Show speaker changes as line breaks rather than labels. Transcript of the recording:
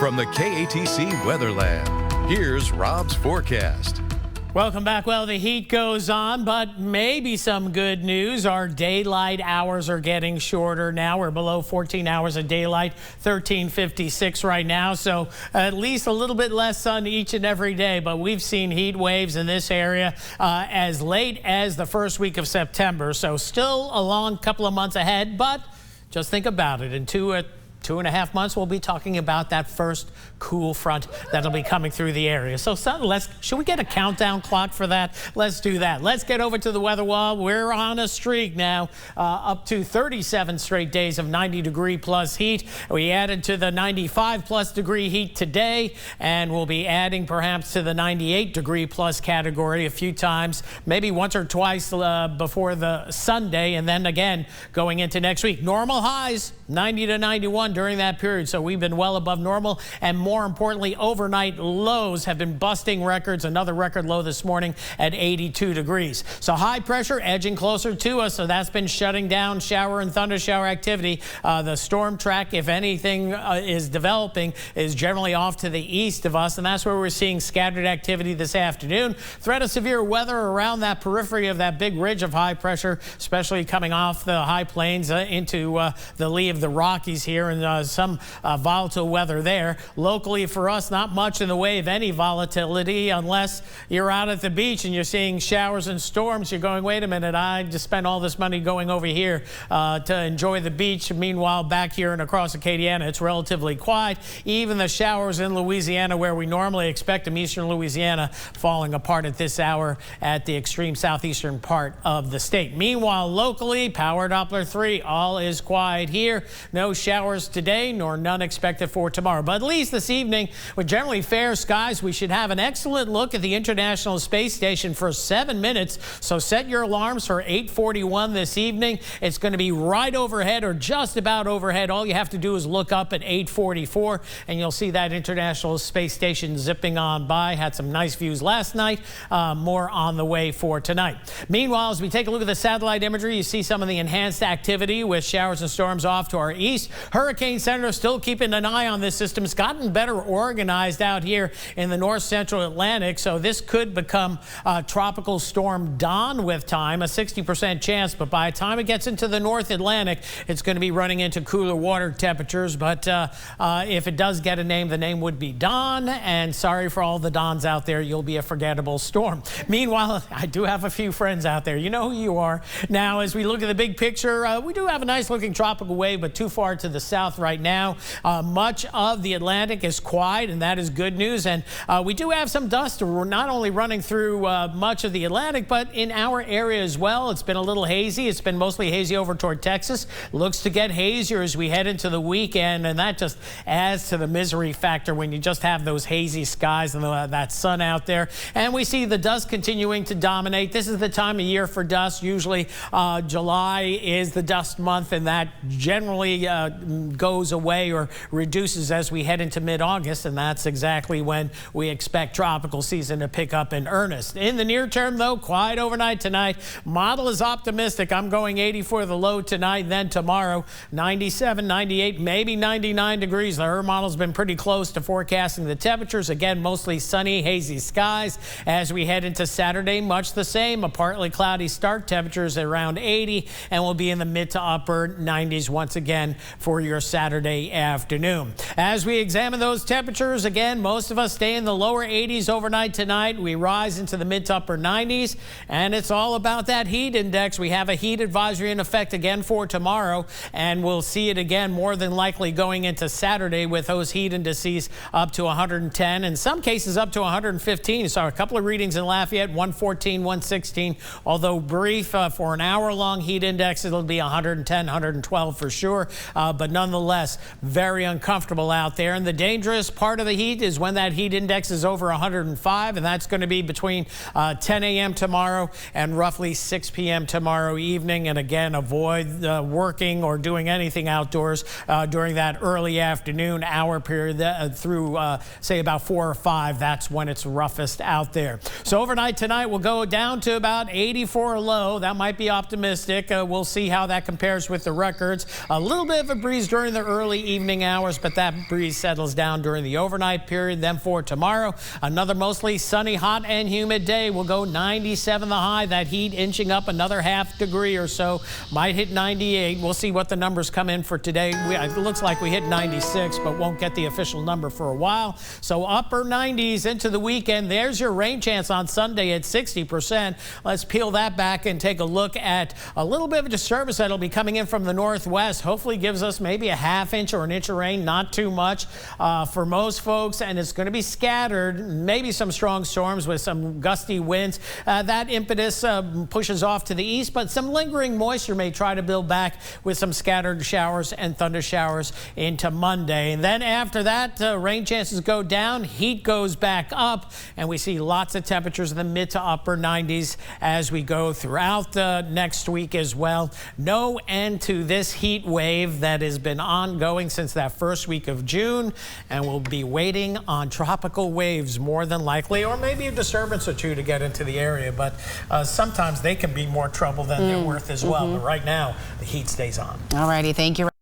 From the KATC Weatherland, here's Rob's forecast.
Welcome back. Well, the heat goes on, but maybe some good news. Our daylight hours are getting shorter now. We're below 14 hours of daylight, 13:56 right now. So at least a little bit less sun each and every day. But we've seen heat waves in this area as late as the first week of September. So still a long couple of months ahead. But just think about it. In 2.5 months, we'll be talking about that first cool front that'll be coming through the area. So should we get a countdown clock for that? Let's do that. Let's get over to the weather wall. We're on a streak now, up to 37 straight days of 90-degree plus heat. We added to the 95-plus degree heat today, and we'll be adding perhaps to the 98-degree plus category a few times, maybe once or twice before the Sunday, and then again going into next week. Normal highs, 90 to 91 during that period, so we've been well above normal, and more importantly, overnight lows have been busting records. Another record low this morning at 82 degrees. So high pressure edging closer to us, so that's been shutting down shower and thunder shower activity. The storm track, if anything is developing, is generally off to the east of us, and that's where we're seeing scattered activity this afternoon. Threat of severe weather around that periphery of that big ridge of high pressure, especially coming off the high plains into the lee of the Rockies here, and some volatile weather there. Locally for us, not much in the way of any volatility unless you're out at the beach and you're seeing showers and storms. You're going, wait a minute, I just spent all this money going over here to enjoy the beach. Meanwhile, back here and across Acadiana, it's relatively quiet. Even the showers in Louisiana, where we normally expect them, eastern Louisiana, falling apart at this hour at the extreme southeastern part of the state. Meanwhile, locally, Power Doppler 3, all is quiet here. No showers today, nor none expected for tomorrow. But at least this evening, with generally fair skies, we should have an excellent look at the International Space Station for 7 minutes. So set your alarms for 8:41 this evening. It's going to be right overhead or just about overhead. All you have to do is look up at 8:44 and you'll see that International Space Station zipping on by. Had some nice views last night. More on the way for tonight. Meanwhile, as we take a look at the satellite imagery, you see some of the enhanced activity with showers and storms off to our east. Hurricane Center still keeping an eye on this system. It's gotten better organized out here in the north central Atlantic, so this could become Tropical Storm Don with time, a 60% chance, but by the time it gets into the North Atlantic, it's going to be running into cooler water temperatures. But if it does get a name, the name would be Don, and sorry for all the Dons out there, you'll be a forgettable storm. Meanwhile, I do have a few friends out there. You know who you are. Now, as we look at the big picture, we do have a nice looking tropical wave, but too far to the south right now. Much of the Atlantic is quiet, and that is good news. And we do have some dust not only running through much of the Atlantic, but in our area as well. It's been a little hazy. It's been mostly hazy over toward Texas. Looks to get hazier as we head into the weekend, and that just adds to the misery factor when you just have those hazy skies and that sun out there. And we see the dust continuing to dominate. This is the time of year for dust. Usually July is the dust month, and that generally goes away or reduces as we head into mid-August, and that's exactly when we expect tropical season to pick up in earnest. In the near term, though, quiet overnight tonight. Model is optimistic. I'm going 80 for the low tonight, then tomorrow 97, 98, maybe 99 degrees. The HER model's been pretty close to forecasting the temperatures. Again, mostly sunny, hazy skies. As we head into Saturday, much the same. A partly cloudy start, temperatures around 80, and we'll be in the mid to upper 90s once again for your Saturday afternoon. As we examine those temperatures, again, most of us stay in the lower 80s overnight tonight. We rise into the mid to upper 90s, and it's all about that heat index. We have a heat advisory in effect again for tomorrow, and we'll see it again more than likely going into Saturday with those heat indices up to 110, in some cases up to 115. So a couple of readings in Lafayette, 114, 116, although brief for an hour-long heat index, it'll be 110, 112 for sure, but nonetheless, very uncomfortable out there. And the dangerous part of the heat is when that heat index is over 105, and that's going to be between 10 a.m. tomorrow and roughly 6 p.m. tomorrow evening. And again, avoid working or doing anything outdoors during that early afternoon hour period through, say, about 4 or 5. That's when it's roughest out there. So overnight tonight, we'll go down to about 80 for a low. That might be optimistic. We'll see how that compares with the records. A little bit of a breeze during the early evening hours, but that breeze settles down during the overnight period. Then for tomorrow, another mostly sunny, hot and humid day. We'll go 97 the high. That heat inching up another half degree or so. Might hit 98. We'll see what the numbers come in for today. It looks like we hit 96, but won't get the official number for a while. So upper 90s into the weekend. There's your rain chance on Sunday at 60%. Let's peel that back and take a look at a little bit of a disturbance that'll be coming in from the northwest. Hopefully gives us maybe a half inch or an inch of rain, not too much for most folks, and it's going to be scattered, maybe some strong storms with some gusty winds. That impetus pushes off to the east, but some lingering moisture may try to build back with some scattered showers and thunder showers into Monday. And then after that, rain chances go down, heat goes back up, and we see lots of temperatures in the mid to upper 90s as we go throughout next week as well. No end to this heat wave that has been ongoing since that first week of June, and we'll be waiting on tropical waves more than likely, or maybe a disturbance or two to get into the area, but sometimes they can be more trouble than they're worth as well. But right now, the heat stays on.
All righty, thank you.